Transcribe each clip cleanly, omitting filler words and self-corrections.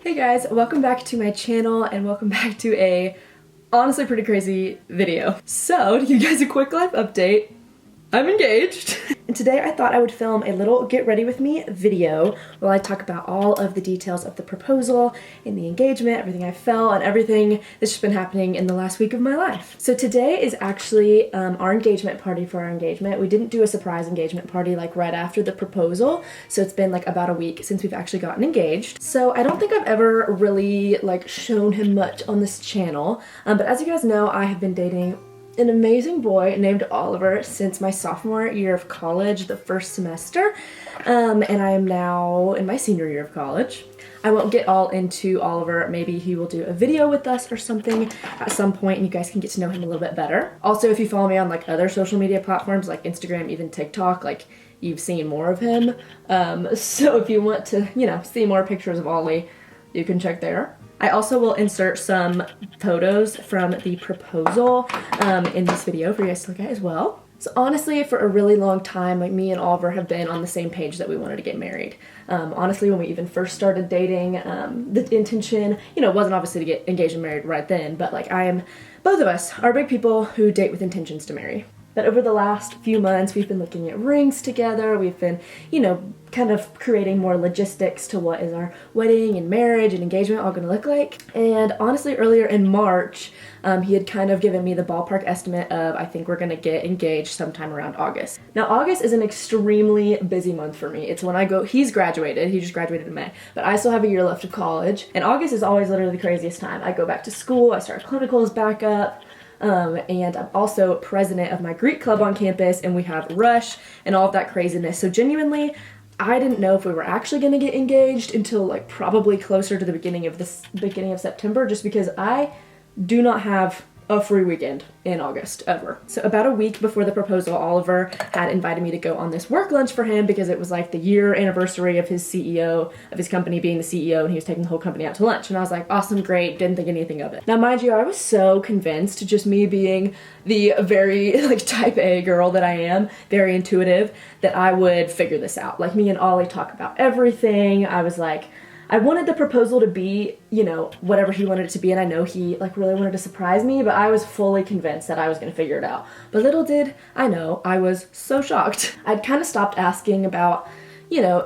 Hey guys, welcome back to my channel and welcome back to a honestly pretty crazy video. So, to give you guys a quick life update, I'm engaged. And today I thought I would film a little get ready with me video while I talk about all of the details of the proposal and the engagement, everything I felt, and everything that's just been happening in the last week of my life. So today is actually our engagement party for our engagement. We didn't do a surprise engagement party like right after the proposal, so it's been like about a week since we've actually gotten engaged. So I don't think I've ever really like shown him much on this channel, but as you guys know, I have been dating an amazing boy named Oliver since my sophomore year of college, the first semester, and I am now in my senior year of college. I won't get all into Oliver. Maybe he will do a video with us or something at some point and you guys can get to know him a little bit better. Also, if you follow me on like other social media platforms like Instagram, even TikTok, like you've seen more of him. So if you want to, see more pictures of Ollie, you can check there. I also will insert some photos from the proposal in this video for you guys to look at as well. So honestly, for a really long time, like me and Oliver have been on the same page that we wanted to get married. Honestly, when we even first started dating, the intention, wasn't obviously to get engaged and married right then, but like both of us are big people who date with intentions to marry. But over the last few months, we've been looking at rings together. We've been, kind of creating more logistics to what is our wedding and marriage and engagement all gonna look like. And honestly, earlier in March, he had kind of given me the ballpark estimate of, I think we're gonna get engaged sometime around August. Now, August is an extremely busy month for me. It's when he's graduated, he just graduated in May, but I still have a year left of college. And August is always literally the craziest time. I go back to school, I start clinicals back up, and I'm also president of my Greek club on campus, and we have Rush and all of that craziness. So genuinely, I didn't know if we were actually going to get engaged until like probably closer to the beginning of September, just because I do not have a free weekend in August ever. So about a week before the proposal, Oliver had invited me to go on this work lunch for him because it was like the year anniversary of his CEO, of his company being the CEO, and he was taking the whole company out to lunch. And I was like, awesome, great, didn't think anything of it. Now, mind you, I was so convinced, just me being the very like type A girl that I am, very intuitive, that I would figure this out. Like me and Ollie talk about everything. I was like, I wanted the proposal to be, whatever he wanted it to be, and I know he like really wanted to surprise me, but I was fully convinced that I was gonna figure it out. But little did I know, I was so shocked. I'd kind of stopped asking about,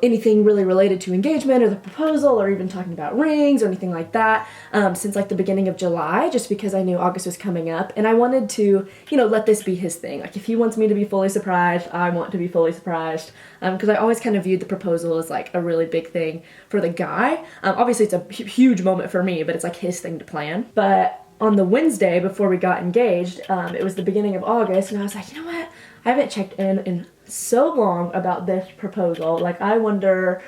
anything really related to engagement or the proposal or even talking about rings or anything like that since like the beginning of July, just because I knew August was coming up and I wanted to, let this be his thing. Like if he wants me to be fully surprised, I want to be fully surprised because I always kind of viewed the proposal as like a really big thing for the guy. Obviously it's a huge moment for me, but it's like his thing to plan. But on the Wednesday before we got engaged, it was the beginning of August, and I was like, you know what? I haven't checked in so long about this proposal. Like, I wonder,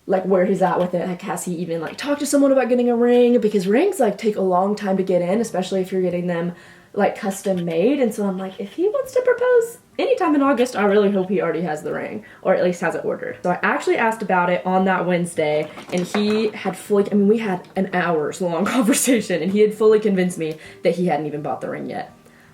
like, where he's at with it. Like, has he even, like, talked to someone about getting a ring? Because rings, like, take a long time to get in, especially if you're getting them, like, custom made. And so I'm like, if he wants to propose anytime in August, I really hope he already has the ring, or at least has it ordered. So I actually asked about it on that Wednesday, and he had we had an hours long conversation, and he had fully convinced me that he hadn't even bought the ring yet.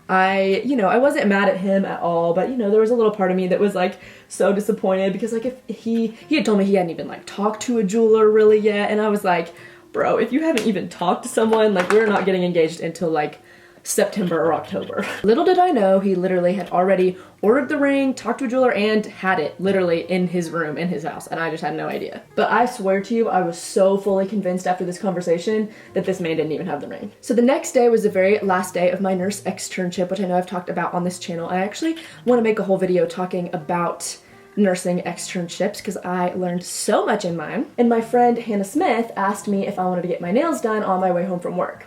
I wasn't mad at him at all, but there was a little part of me that was like so disappointed because like if he had told me he hadn't even like talked to a jeweler really yet, and I was like, bro, if you haven't even talked to someone, like we're not getting engaged until like September or October. Little did I know he literally had already ordered the ring, talked to a jeweler, and had it literally in his room, in his house, and I just had no idea. But I swear to you, I was so fully convinced after this conversation that this man didn't even have the ring. So the next day was the very last day of my nurse externship, which I know I've talked about on this channel. I actually want to make a whole video talking about nursing externships because I learned so much in mine. And my friend Hannah Smith asked me if I wanted to get my nails done on my way home from work.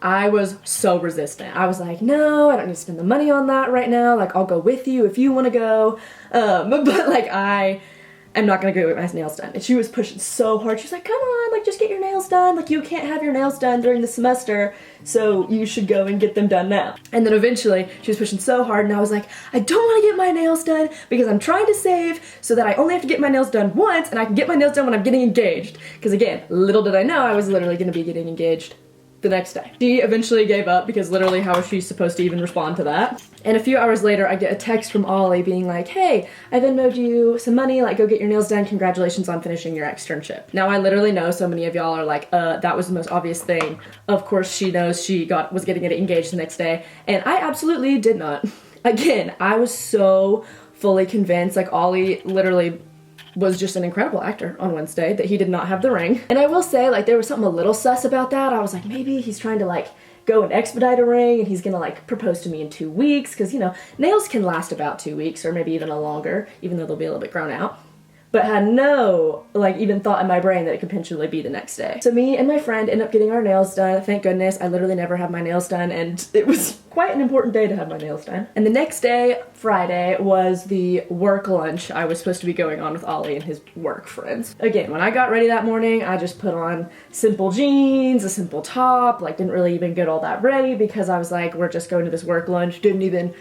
I was so resistant. I was like, no, I don't need to spend the money on that right now. Like, I'll go with you if you want to go. But like, I am not going to go get my nails done. And she was pushing so hard. She was like, come on, like, just get your nails done. Like, you can't have your nails done during the semester, so you should go and get them done now. And then eventually, she was pushing so hard, and I was like, I don't want to get my nails done because I'm trying to save so that I only have to get my nails done once, and I can get my nails done when I'm getting engaged. Because again, little did I know I was literally going to be getting engaged the next day. She eventually gave up because literally how was she supposed to even respond to that? And a few hours later, I get a text from Ollie being like, hey, I Venmo'd you some money, like go get your nails done. Congratulations on finishing your externship. Now I literally know so many of y'all are like, that was the most obvious thing. Of course she knows she was getting engaged the next day. And I absolutely did not. Again, I was so fully convinced, like Ollie literally was just an incredible actor on Wednesday, that he did not have the ring. And I will say, like, there was something a little sus about that. I was like, maybe he's trying to like go and expedite a ring and he's gonna like propose to me in 2 weeks, because you know, nails can last about 2 weeks or maybe even a longer, even though they'll be a little bit grown out. But had no, like, even thought in my brain that it could potentially be the next day. So me and my friend end up getting our nails done. Thank goodness, I literally never have my nails done, and it was quite an important day to have my nails done. And the next day, Friday, was the work lunch I was supposed to be going on with Ollie and his work friends. Again, when I got ready that morning, I just put on simple jeans, a simple top, like didn't really even get all that ready because I was like, we're just going to this work lunch, didn't even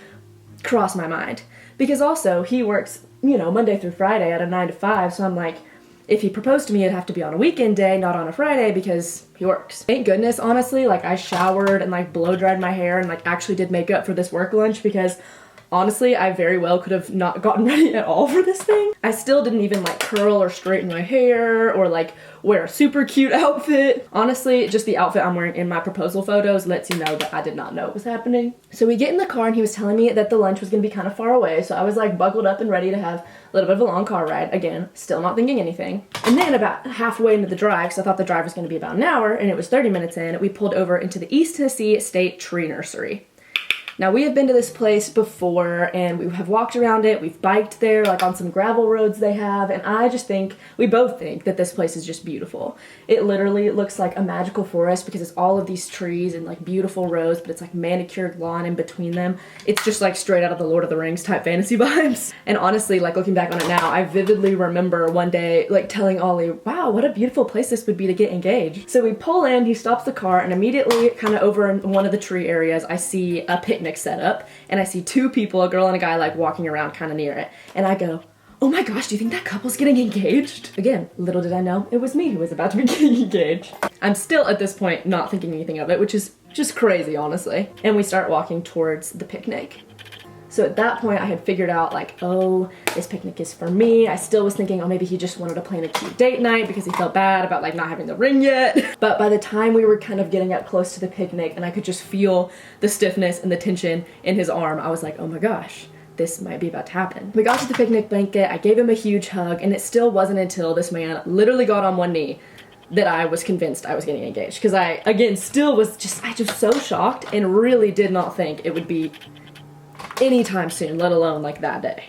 cross my mind. Because also, he works, you know, Monday through Friday at a 9 to 5, so I'm like, if he proposed to me, it'd have to be on a weekend day, not on a Friday, because he works. Thank goodness, honestly, like I showered and like blow dried my hair and like actually did makeup for this work lunch, because honestly, I very well could have not gotten ready at all for this thing. I still didn't even like curl or straighten my hair or like wear a super cute outfit. Honestly, just the outfit I'm wearing in my proposal photos lets you know that I did not know it was happening. So we get in the car and he was telling me that the lunch was gonna be kind of far away. So I was like buckled up and ready to have a little bit of a long car ride. Again, still not thinking anything. And then about halfway into the drive, because I thought the drive was gonna be about an hour and it was 30 minutes in, we pulled over into the East Tennessee State Tree Nursery. Now we have been to this place before and we have walked around it, we've biked there like on some gravel roads they have, and I just think, we both think that this place is just beautiful. It literally looks like a magical forest because it's all of these trees and like beautiful rows, but it's like manicured lawn in between them. It's just like straight out of the Lord of the Rings type fantasy vibes. And honestly, like looking back on it now, I vividly remember one day like telling Ollie, wow, what a beautiful place this would be to get engaged. So we pull in, he stops the car, and immediately kind of over in one of the tree areas, I see a picnic set up and I see two people, a girl and a guy, like walking around kind of near it, and I go, oh my gosh, do you think that couple's getting engaged? Again, little did I know it was me who was about to be getting engaged. I'm still at this point not thinking anything of it, which is just crazy, honestly. And we start walking towards the picnic. So at that point I had figured out like, oh, this picnic is for me. I still was thinking, oh, maybe he just wanted to plan a cute date night because he felt bad about like not having the ring yet. But by the time we were kind of getting up close to the picnic and I could just feel the stiffness and the tension in his arm, I was like, oh my gosh, this might be about to happen. We got to the picnic blanket, I gave him a huge hug, and it still wasn't until this man literally got on one knee that I was convinced I was getting engaged. Because I, again, still was just, I just so shocked and really did not think it would be anytime soon, let alone like that day.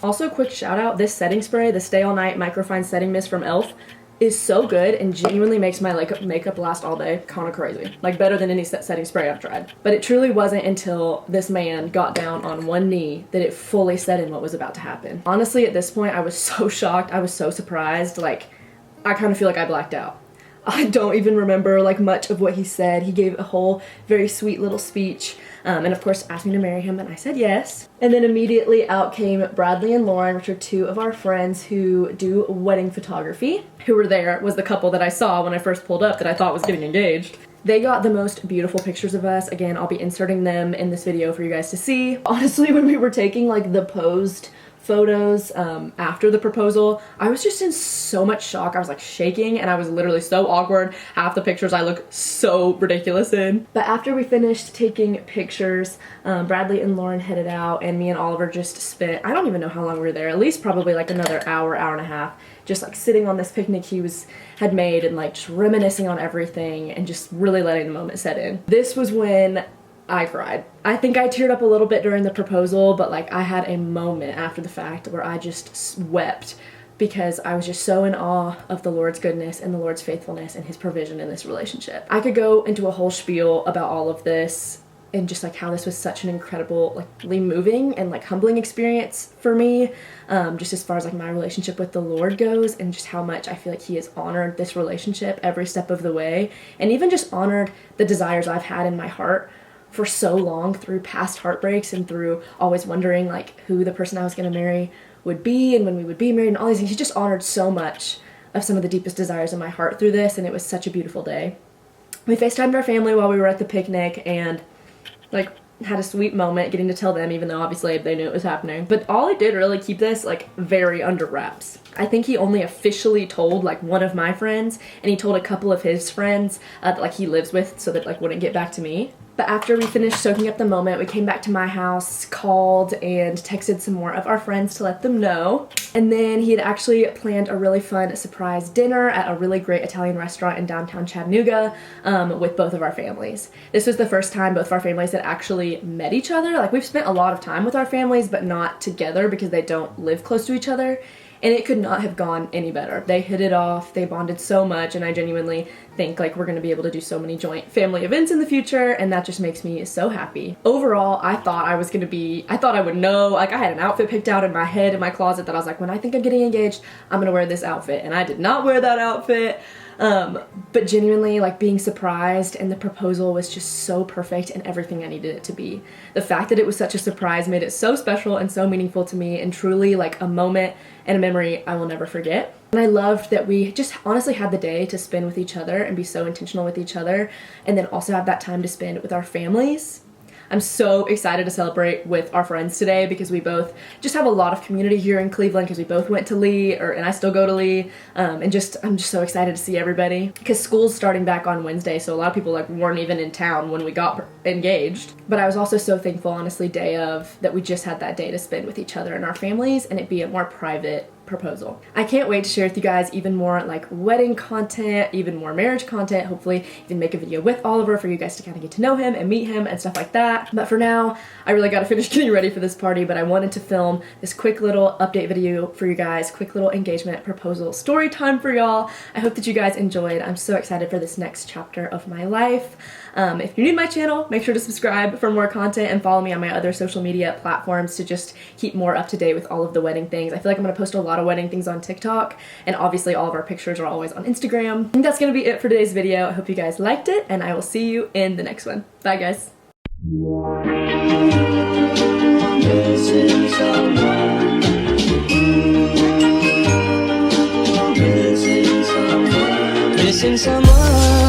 Also, quick shout out, this setting spray, the Stay All Night Microfine Setting Mist from e.l.f. is so good and genuinely makes my makeup last all day. Kind of crazy. Like better than any setting spray I've tried. But it truly wasn't until this man got down on one knee that it fully set in what was about to happen. Honestly, at this point, I was so shocked. I was so surprised. Like, I kind of feel like I blacked out. I don't even remember like much of what he said. He gave a whole very sweet little speech and of course asked me to marry him, and I said yes. And then immediately out came Bradley and Lauren, which are two of our friends who do wedding photography. Who were there was the couple that I saw when I first pulled up that I thought was getting engaged. They got the most beautiful pictures of us. Again, I'll be inserting them in this video for you guys to see. Honestly, when we were taking like the posed photos after the proposal, I was just in so much shock. I was like shaking and I was literally so awkward. Half the pictures I look so ridiculous in. But after we finished taking pictures, Bradley and Lauren headed out and me and Oliver just spent, I don't even know how long we were there, at least probably like another hour, hour and a half, just like sitting on this picnic he had made and like just reminiscing on everything and just really letting the moment set in. This was when I cried. I think I teared up a little bit during the proposal, but like I had a moment after the fact where I just wept because I was just so in awe of the Lord's goodness and the Lord's faithfulness and his provision in this relationship. I could go into a whole spiel about all of this and just like how this was such an incredible, like moving and like humbling experience for me, just as far as like my relationship with the Lord goes, and just how much I feel like he has honored this relationship every step of the way, and even just honored the desires I've had in my heart for so long through past heartbreaks and through always wondering like who the person I was going to marry would be and when we would be married and all these things. He just honored so much of some of the deepest desires in my heart through this, and it was such a beautiful day. We FaceTimed our family while we were at the picnic and like had a sweet moment getting to tell them, even though obviously they knew it was happening. But Ollie did really keep this like very under wraps. I think he only officially told like one of my friends, and he told a couple of his friends that like he lives with, so that like wouldn't get back to me. But after we finished soaking up the moment, we came back to my house, called, and texted some more of our friends to let them know. And then he had actually planned a really fun surprise dinner at a really great Italian restaurant in downtown Chattanooga with both of our families. This was the first time both of our families had actually met each other. Like, we've spent a lot of time with our families, but not together because they don't live close to each other. And it could not have gone any better. They hit it off, they bonded so much, and I genuinely think like we're gonna be able to do so many joint family events in the future, and that just makes me so happy. Overall, I thought I would know, like I had an outfit picked out in my head in my closet that I was like, when I think I'm getting engaged, I'm gonna wear this outfit, and I did not wear that outfit. But genuinely, like, being surprised, and the proposal was just so perfect and everything I needed it to be. The fact that it was such a surprise made it so special and so meaningful to me, and truly like a moment and a memory I will never forget. And I loved that we just honestly had the day to spend with each other and be so intentional with each other, and then also have that time to spend with our families. I'm so excited to celebrate with our friends today because we both just have a lot of community here in Cleveland because we both went to Lee, and I still go to Lee, and I'm just so excited to see everybody because school's starting back on Wednesday, so a lot of people like weren't even in town when we got engaged. But I was also so thankful, honestly, day of, that we just had that day to spend with each other and our families, and it be a more private proposal. I can't wait to share with you guys even more like wedding content, even more marriage content, hopefully even make a video with Oliver for you guys to kind of get to know him and meet him and stuff like that. But for now, I really got to finish getting ready for this party, but I wanted to film this quick little update video for you guys, quick little engagement proposal story time for y'all. I hope that you guys enjoyed. I'm so excited for this next chapter of my life. If you're new to my channel, make sure to subscribe for more content and follow me on my other social media platforms to just keep more up to date with all of the wedding things. I feel like I'm gonna post a lot of wedding things on TikTok, and obviously all of our pictures are always on Instagram. I think that's gonna be it for today's video. I hope you guys liked it, and I will see you in the next one. Bye, guys. Missing someone